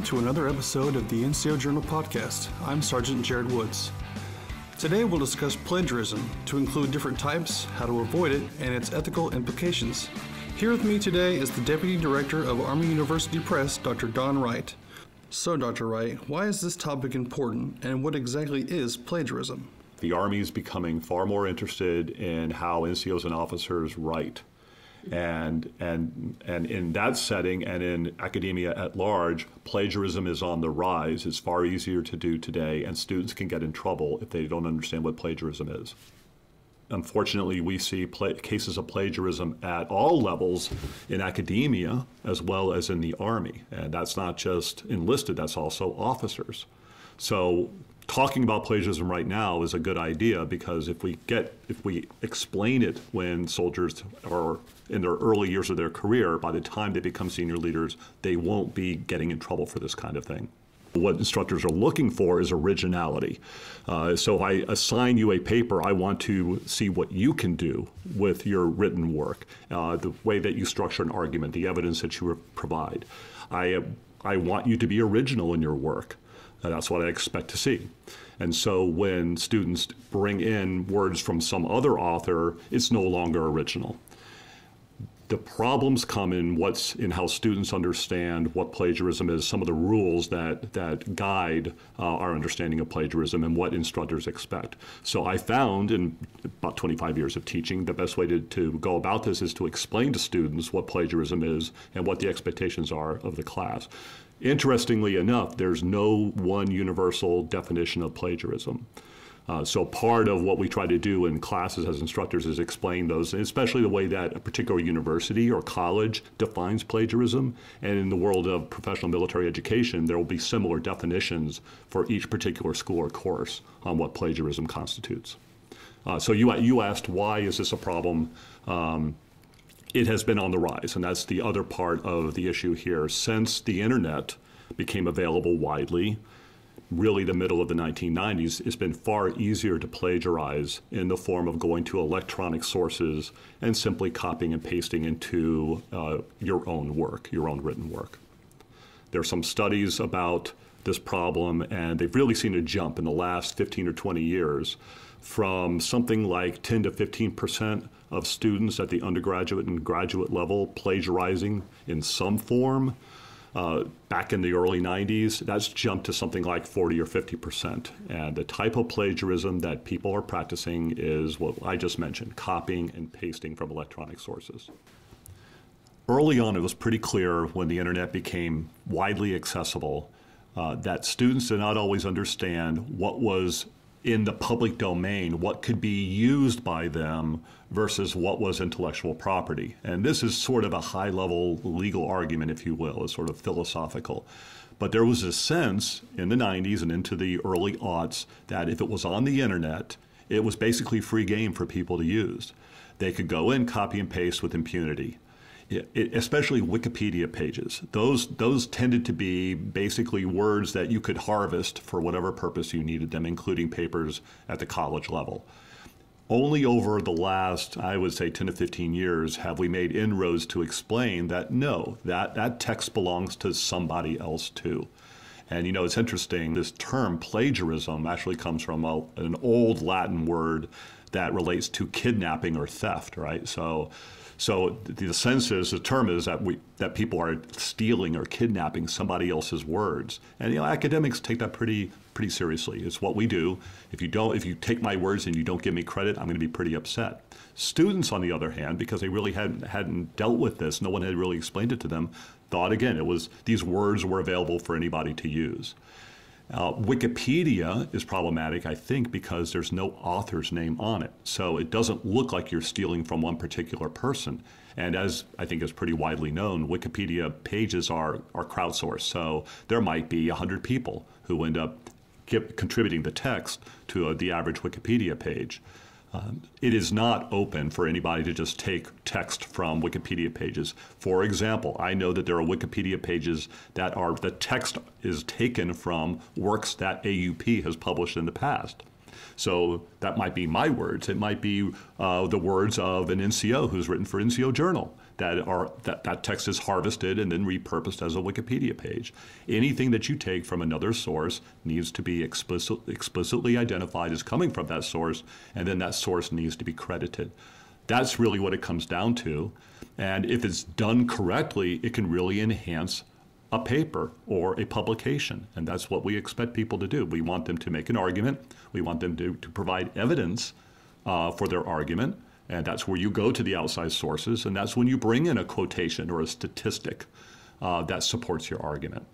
to another episode of the NCO Journal podcast. I'm Sergeant Jared Woods. Today we'll discuss plagiarism to include different types, how to avoid it, and its ethical implications. Here with me today is the Deputy Director of Army University Press, Dr. Don Wright. So, Dr. Wright, why is this topic important, and what exactly is plagiarism? The Army is becoming far more interested in how NCOs and officers write. And in that setting and in academia at large, plagiarism is on the rise. It's far easier to do today, and students can get in trouble if they don't understand what plagiarism is. Unfortunately, we see cases of plagiarism at all levels in academia as well as in the Army. And that's not just enlisted, that's also officers. So talking about plagiarism right now is a good idea, because if we explain it when soldiers are in their early years of their career, by the time they become senior leaders, they won't be getting in trouble for this kind of thing. What instructors are looking for is originality. So if I assign you a paper, I want to see what you can do with your written work, the way that you structure an argument, the evidence that you provide. I want you to be original in your work. That's what I expect to see. And so when students bring in words from some other author, it's no longer original. The problems come in how students understand what plagiarism is, some of the rules that guide our understanding of plagiarism and what instructors expect. So I found in about 25 years of teaching, the best way to go about this is to explain to students what plagiarism is and what the expectations are of the class. Interestingly enough, there's no one universal definition of plagiarism. So part of what we try to do in classes as instructors is explain those, especially the way that a particular university or college defines plagiarism. And in the world of professional military education, there will be similar definitions for each particular school or course on what plagiarism constitutes. So you asked, why is this a problem? It has been on the rise, and that's the other part of the issue here. Since the internet became available widely, really the middle of the 1990s, it's been far easier to plagiarize in the form of going to electronic sources and simply copying and pasting into your own work, your own written work. There are some studies about this problem, and they've really seen a jump in the last 15 or 20 years from something like 10 to 15% of students at the undergraduate and graduate level plagiarizing in some form. Back in the early 90s, that's jumped to something like 40 or 50%. And the type of plagiarism that people are practicing is what I just mentioned, copying and pasting from electronic sources. Early on, it was pretty clear when the internet became widely accessible that students did not always understand what was in the public domain, what could be used by them versus what was intellectual property. And this is sort of a high-level legal argument, if you will, it's sort of philosophical. But there was a sense in the 90s and into the early aughts that if it was on the internet, it was basically free game for people to use. They could go in, copy and paste with impunity. Especially Wikipedia pages. Those tended to be basically words that you could harvest for whatever purpose you needed them, including papers at the college level. Only over the last, I would say, 10 to 15 years have we made inroads to explain that no, that text belongs to somebody else too. And you know, it's interesting, this term plagiarism actually comes from an old Latin word that relates to kidnapping or theft, right? So the sense is, the term is that people are stealing or kidnapping somebody else's words. And you know, academics take that pretty seriously. It's what we do. If you take my words and you don't give me credit, I'm going to be pretty upset. Students, on the other hand, because they really hadn't dealt with this, no one had really explained it to them, thought again these words were available for anybody to use. Wikipedia is problematic, I think, because there's no author's name on it. So it doesn't look like you're stealing from one particular person. And as I think is pretty widely known, Wikipedia pages are crowdsourced. So there might be 100 people who end up contributing the text to the average Wikipedia page. It is not open for anybody to just take text from Wikipedia pages. For example, I know that there are Wikipedia pages the text is taken from works that AUP has published in the past. So that might be my words. It might be the words of an NCO who's written for NCO Journal. That text is harvested and then repurposed as a Wikipedia page. Anything that you take from another source needs to be explicitly identified as coming from that source, and then that source needs to be credited. That's really what it comes down to. And if it's done correctly, it can really enhance a paper or a publication. And that's what we expect people to do. We want them to make an argument. We want them to provide evidence for their argument. And that's where you go to the outside sources. And that's when you bring in a quotation or a statistic that supports your argument.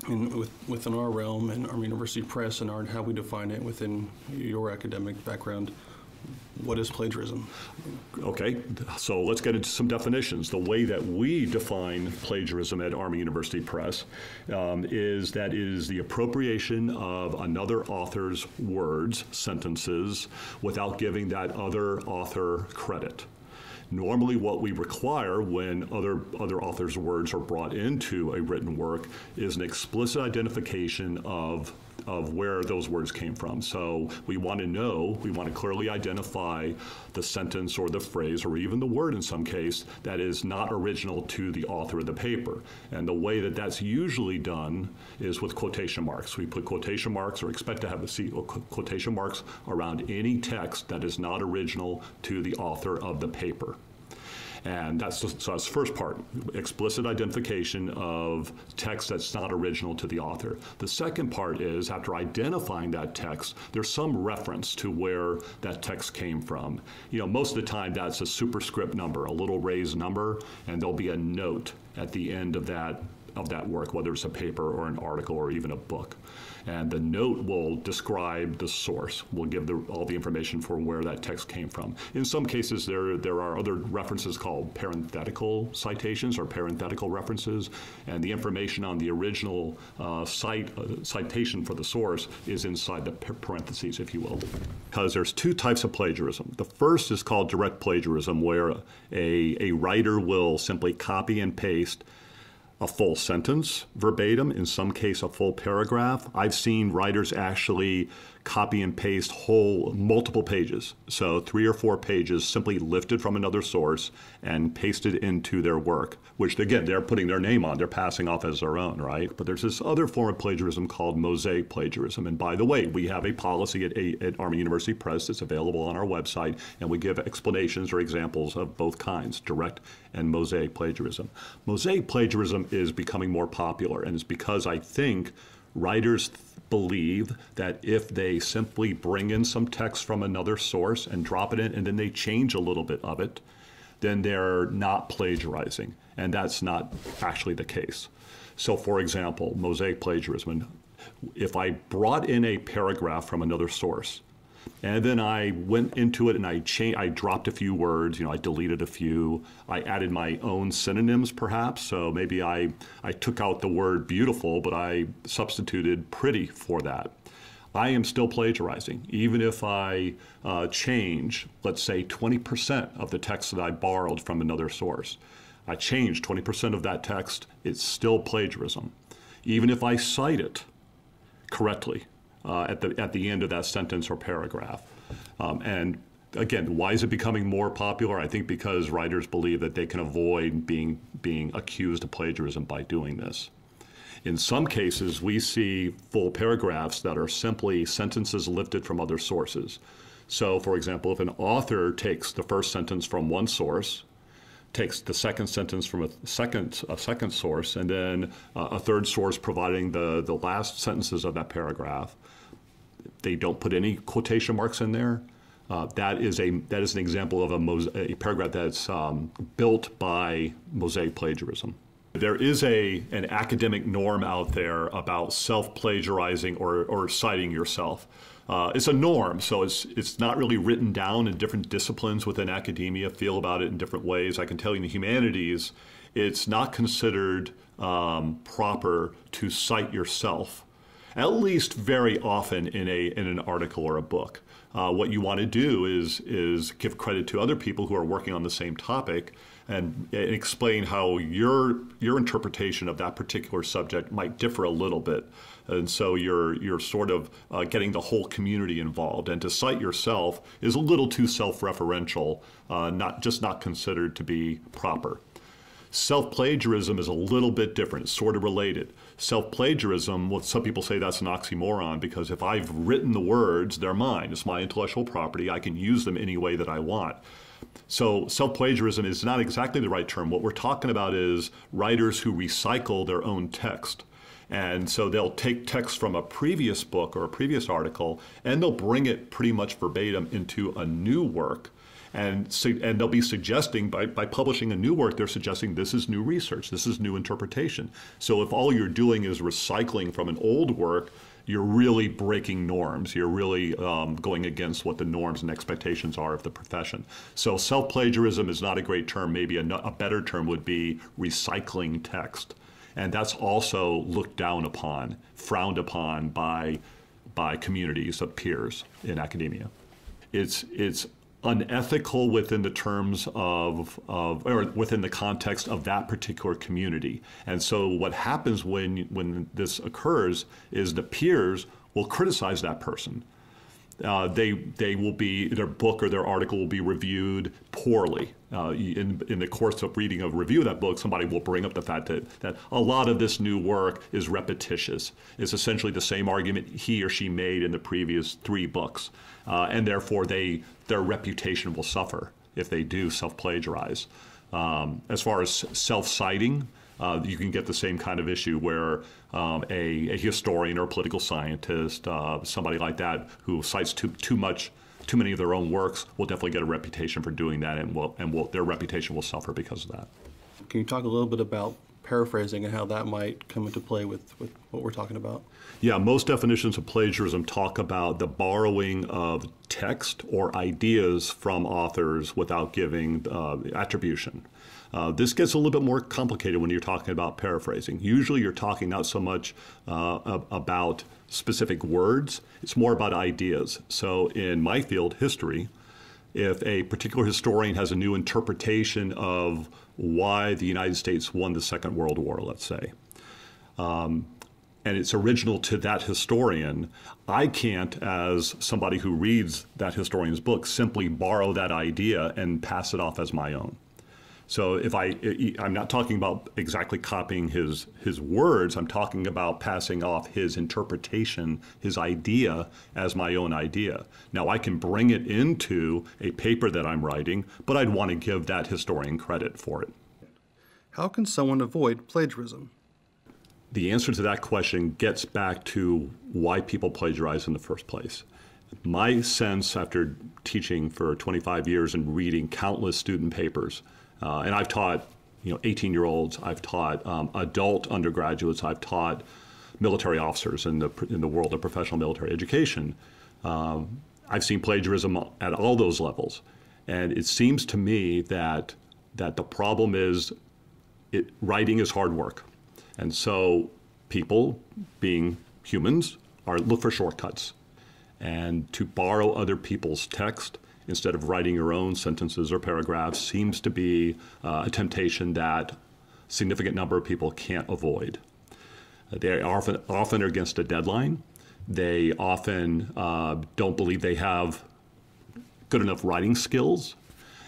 And within our realm and our university press and how we define it within your academic background, what is plagiarism? Okay, so let's get into some definitions. The way that we define plagiarism at Army University Press is that it is the appropriation of another author's words, sentences, without giving that other author credit. Normally what we require when other authors' words are brought into a written work is an explicit identification of where those words came from. So we want to clearly identify the sentence or the phrase or even the word in some case that is not original to the author of the paper. And the way that that's usually done is with quotation marks. We put quotation marks or expect to have quotation marks around any text that is not original to the author of the paper. And that's the first part, explicit identification of text that's not original to the author. The second part is, after identifying that text, there's some reference to where that text came from. Most of the time that's a superscript number, a little raised number, and there'll be a note at the end of that work, whether it's a paper or an article or even a book. And the note will describe the source, will give all the information for where that text came from. In some cases, there are other references called parenthetical citations or parenthetical references, and the information on the original citation for the source is inside the parentheses, if you will. Because there's two types of plagiarism. The first is called direct plagiarism, where a writer will simply copy and paste a full sentence verbatim, in some case a full paragraph. I've seen writers actually copy and paste multiple pages, so 3 or 4 pages simply lifted from another source and pasted into their work, which again, they're putting their name on, they're passing off as their own, right? But there's this other form of plagiarism called mosaic plagiarism. And by the way, we have a policy at Army University Press that's available on our website, and we give explanations or examples of both kinds, direct and mosaic plagiarism. Mosaic plagiarism is becoming more popular, and it's because I think writers believe that if they simply bring in some text from another source and drop it in, and then they change a little bit of it, then they're not plagiarizing. And that's not actually the case. So for example, mosaic plagiarism, if I brought in a paragraph from another source, and then I went into it and I dropped a few words, I deleted a few, I added my own synonyms perhaps, so maybe I took out the word beautiful, but I substituted pretty for that. I am still plagiarizing, even if I change, let's say 20% of the text that I borrowed from another source. I changed 20% of that text, it's still plagiarism. Even if I cite it correctly. At the end of that sentence or paragraph. And again, why is it becoming more popular? I think because writers believe that they can avoid being accused of plagiarism by doing this. In some cases, we see full paragraphs that are simply sentences lifted from other sources. So for example, if an author takes the first sentence from one source, takes the second sentence from a second source, and then a third source providing the last sentences of that paragraph, they don't put any quotation marks in there. That is an example of a paragraph that's built by mosaic plagiarism. There is an academic norm out there about self-plagiarizing or citing yourself. It's a norm, so it's not really written down, and different disciplines within academia feel about it in different ways. I can tell you in the humanities, it's not considered proper to cite yourself, at least very often in an article or a book. what you want to do is give credit to other people who are working on the same topic and explain how your interpretation of that particular subject might differ a little bit. And so you're sort of getting the whole community involved. And to cite yourself is a little too self-referential, not considered to be proper. Self-plagiarism is a little bit different. It's sort of related. Self-plagiarism, well, some people say that's an oxymoron because if I've written the words, they're mine. It's my intellectual property. I can use them any way that I want. So self-plagiarism is not exactly the right term. What we're talking about is writers who recycle their own text. And so they'll take text from a previous book or a previous article, and they'll bring it pretty much verbatim into a new work. And they'll be suggesting, by publishing a new work, they're suggesting this is new research, this is new interpretation. So if all you're doing is recycling from an old work, you're really breaking norms. You're really going against what the norms and expectations are of the profession. So self-plagiarism is not a great term. Maybe a better term would be recycling text. And that's also looked down upon, frowned upon by communities of peers in academia. It's unethical within the terms or within the context of that particular community. And so what happens when this occurs is the peers will criticize that person. They will be, their book or their article will be reviewed poorly. In the course of reading a review of that book, somebody will bring up the fact that a lot of this new work is repetitious. It's essentially the same argument he or she made in the previous 3 books. And therefore their reputation will suffer if they do self-plagiarize. As far as self-citing, you can get the same kind of issue where a historian or a political scientist, somebody like that who cites too many of their own works will definitely get a reputation for doing that, and their reputation will suffer because of that. Can you talk a little bit about paraphrasing and how that might come into play with what we're talking about? Yeah, most definitions of plagiarism talk about the borrowing of text or ideas from authors without giving attribution. This gets a little bit more complicated when you're talking about paraphrasing. Usually you're talking not so much about specific words, it's more about ideas. So in my field, history, if a particular historian has a new interpretation of why the United States won the Second World War, let's say, and it's original to that historian, I can't, as somebody who reads that historian's book, simply borrow that idea and pass it off as my own. So if I'm not talking about exactly copying his words, I'm talking about passing off his interpretation, his idea, as my own idea. Now I can bring it into a paper that I'm writing, but I'd want to give that historian credit for it. How can someone avoid plagiarism? The answer to that question gets back to why people plagiarize in the first place. My sense after teaching for 25 years and reading countless student papers, and I've taught 18-year-olds, I've taught adult undergraduates, I've taught military officers in the world of professional military education. I've seen plagiarism at all those levels. And it seems to me that the problem is writing is hard work. And so people, being humans, look for shortcuts. And to borrow other people's text instead of writing your own sentences or paragraphs seems to be a temptation that a significant number of people can't avoid. They are often are against a deadline. They often don't believe they have good enough writing skills,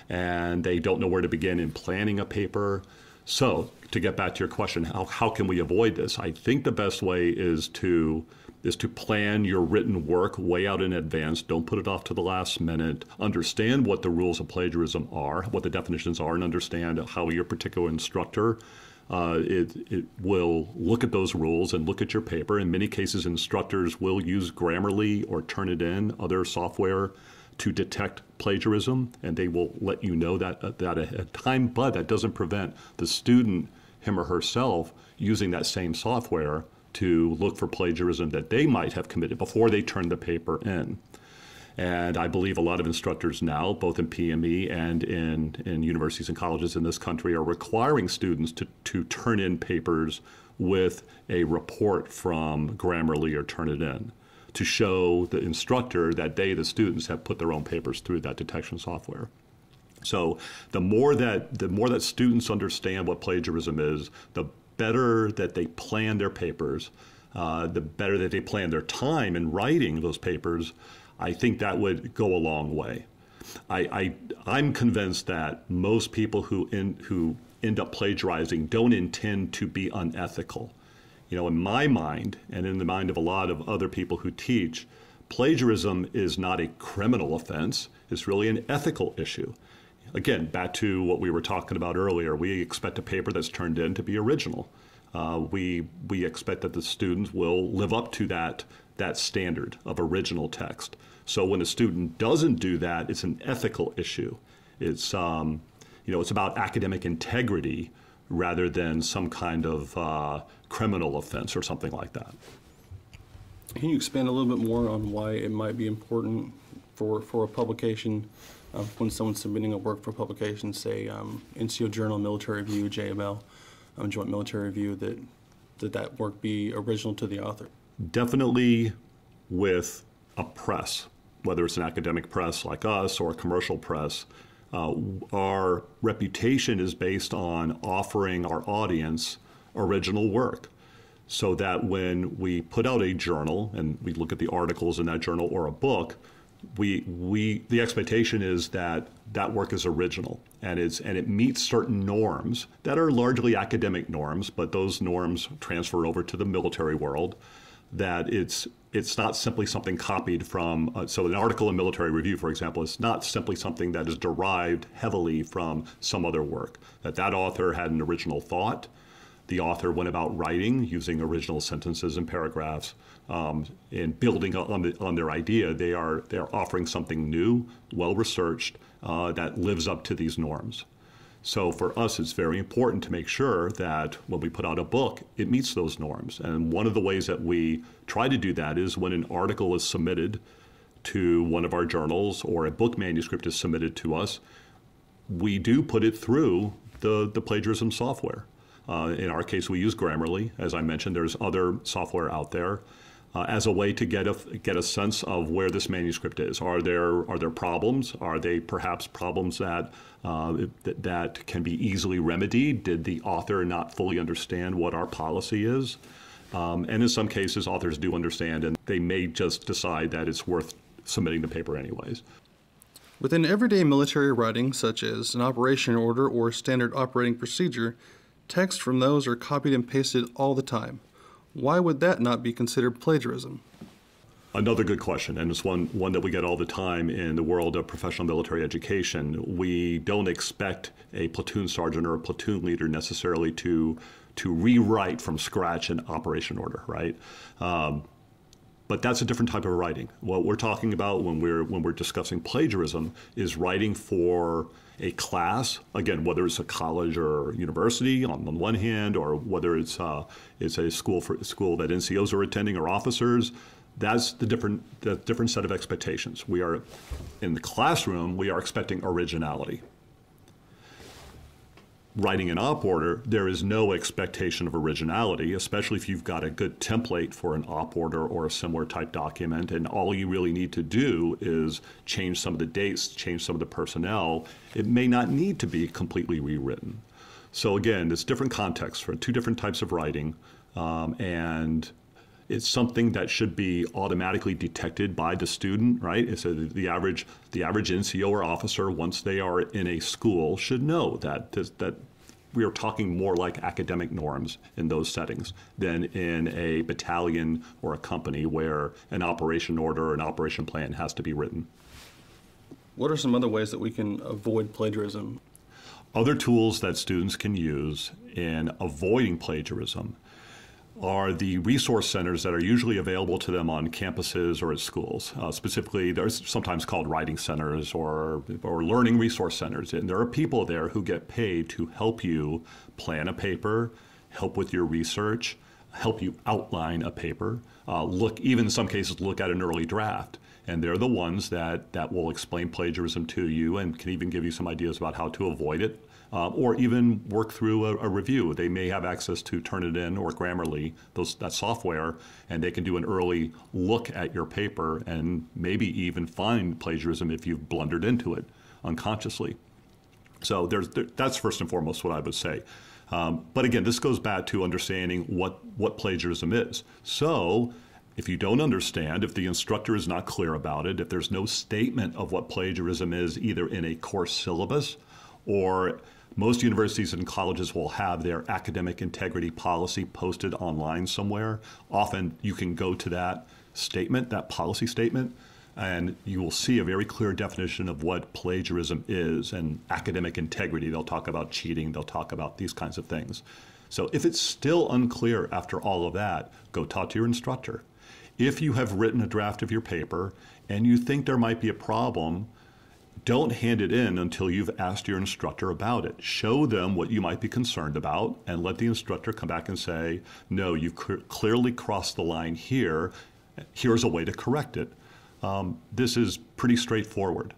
and they don't know where to begin in planning a paper. So to get back to your question, how can we avoid this? I think the best way is to plan your written work way out in advance. Don't put it off to the last minute. Understand what the rules of plagiarism are, what the definitions are, and understand how your particular instructor it will look at those rules and look at your paper. In many cases, instructors will use Grammarly or Turnitin, other software, to detect plagiarism, and they will let you know that ahead of time, but that doesn't prevent the student, him or herself, using that same software to look for plagiarism that they might have committed before they turn the paper in. And I believe a lot of instructors now, both in PME and in universities and colleges in this country, are requiring students to turn in papers with a report from Grammarly or Turnitin to show the instructor that they, the students, have put their own papers through that detection software. So the more that students understand what plagiarism is, the better that they plan their papers, the better that they plan their time in writing those papers. I think that would go a long way. I'm convinced that most people who end up plagiarizing don't intend to be unethical. You know, in my mind, and in the mind of a lot of other people who teach, plagiarism is not a criminal offense. It's really an ethical issue. Again, back to what we were talking about earlier, we expect a paper that's turned in to be original. We expect that the students will live up to that standard of original text. So when a student doesn't do that, it's an ethical issue. It's it's about academic integrity rather than some kind of criminal offense or something like that. Can you expand a little bit more on why it might be important for a publication when someone's submitting a work for publication, say NCO Journal, Military Review, JML, Joint Military Review, that work be original to the author? Definitely with a press, whether it's an academic press like us or a commercial press, our reputation is based on offering our audience original work, so that when we put out a journal and we look at the articles in that journal or a book, the expectation is that that work is original and it meets certain norms that are largely academic norms, but those norms transfer over to the military world. That it's not simply something copied from, so an article in Military Review, for example, is not simply something that is derived heavily from some other work. That author had an original thought. The author went about writing using original sentences and paragraphs, and building on their idea. They are offering something new, well-researched, that lives up to these norms. So for us, it's very important to make sure that when we put out a book, it meets those norms. And one of the ways that we try to do that is when an article is submitted to one of our journals or a book manuscript is submitted to us, we do put it through the plagiarism software. In our case, we use Grammarly. As I mentioned, there's other software out there as a way to get a sense of where this manuscript is. Are there problems? Are they perhaps problems that can be easily remedied? Did the author not fully understand what our policy is? And in some cases, authors do understand, and they may just decide that it's worth submitting the paper anyways. Within everyday military writing, such as an operation order or standard operating procedure, text from those are copied and pasted all the time. Why would that not be considered plagiarism? Another good question, and it's one that we get all the time in the world of professional military education. We don't expect a platoon sergeant or a platoon leader necessarily to rewrite from scratch an operation order, right? But that's a different type of writing. What we're talking about when we're discussing plagiarism is writing for a class, again, whether it's a college or university on one hand, or whether it's a school that NCOs are attending or officers. That's the different set of expectations. We are in the classroom. We are expecting originality. Writing an op order, there is no expectation of originality, especially if you've got a good template for an op order or a similar type document, and all you really need to do is change some of the dates, change some of the personnel. It may not need to be completely rewritten. So again, there's different contexts for two different types of writing, and it's something that should be automatically detected by the student, right? So the average NCO or officer, once they are in a school, should know that we are talking more like academic norms in those settings than in a battalion or a company where an operation order or an operation plan has to be written. What are some other ways that we can avoid plagiarism? Other tools that students can use in avoiding plagiarism are the resource centers that are usually available to them on campuses or at schools. Specifically, they're sometimes called writing centers or learning resource centers. And there are people there who get paid to help you plan a paper, help with your research, help you outline a paper, even in some cases, look at an early draft. And they're the ones that will explain plagiarism to you and can even give you some ideas about how to avoid it, or even work through a review. They may have access to Turnitin or Grammarly, that software, and they can do an early look at your paper and maybe even find plagiarism if you've blundered into it unconsciously. So that's first and foremost what I would say. But again, this goes back to understanding what plagiarism is. So if you don't understand, if the instructor is not clear about it, if there's no statement of what plagiarism is either in a course syllabus, or most universities and colleges will have their academic integrity policy posted online somewhere. Often you can go to that statement, that policy statement, and you will see a very clear definition of what plagiarism is and academic integrity. They'll talk about cheating, they'll talk about these kinds of things. So if it's still unclear after all of that, go talk to your instructor. If you have written a draft of your paper and you think there might be a problem, don't hand it in until you've asked your instructor about it. Show them what you might be concerned about and let the instructor come back and say, no, you've clearly crossed the line here. Here's a way to correct it. This is pretty straightforward.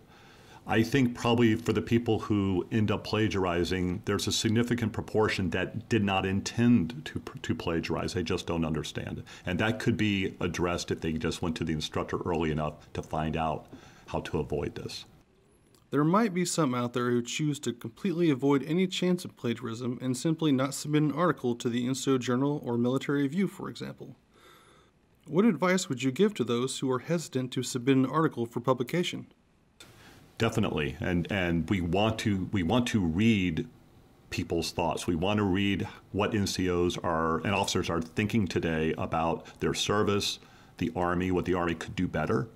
I think probably for the people who end up plagiarizing, there's a significant proportion that did not intend to plagiarize. They just don't understand it. And that could be addressed if they just went to the instructor early enough to find out how to avoid this. There might be some out there who choose to completely avoid any chance of plagiarism and simply not submit an article to the NCO Journal or Military Review, for example. What advice would you give to those who are hesitant to submit an article for publication? Definitely, and we want to read people's thoughts. We want to read what NCOs and officers are thinking today about their service, the Army, what the Army could do better,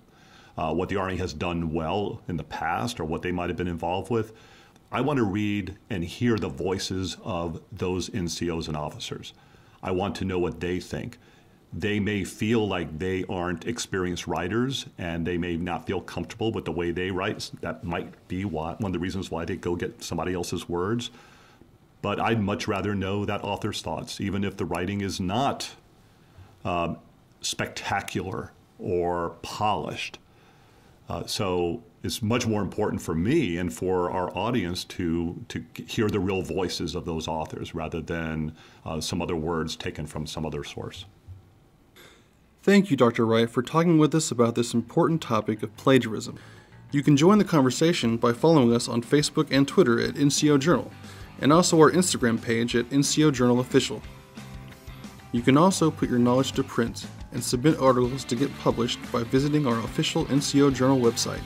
what the Army has done well in the past, or what they might have been involved with. I want to read and hear the voices of those NCOs and officers. I want to know what they think. They may feel like they aren't experienced writers and they may not feel comfortable with the way they write. That might be one of the reasons why they go get somebody else's words. But I'd much rather know that author's thoughts, even if the writing is not spectacular or polished. So it's much more important for me and for our audience to hear the real voices of those authors rather than some other words taken from some other source. Thank you, Dr. Wright, for talking with us about this important topic of plagiarism. You can join the conversation by following us on Facebook and Twitter at NCO Journal, and also our Instagram page at NCO Journal Official. You can also put your knowledge to print and submit articles to get published by visiting our official NCO Journal website.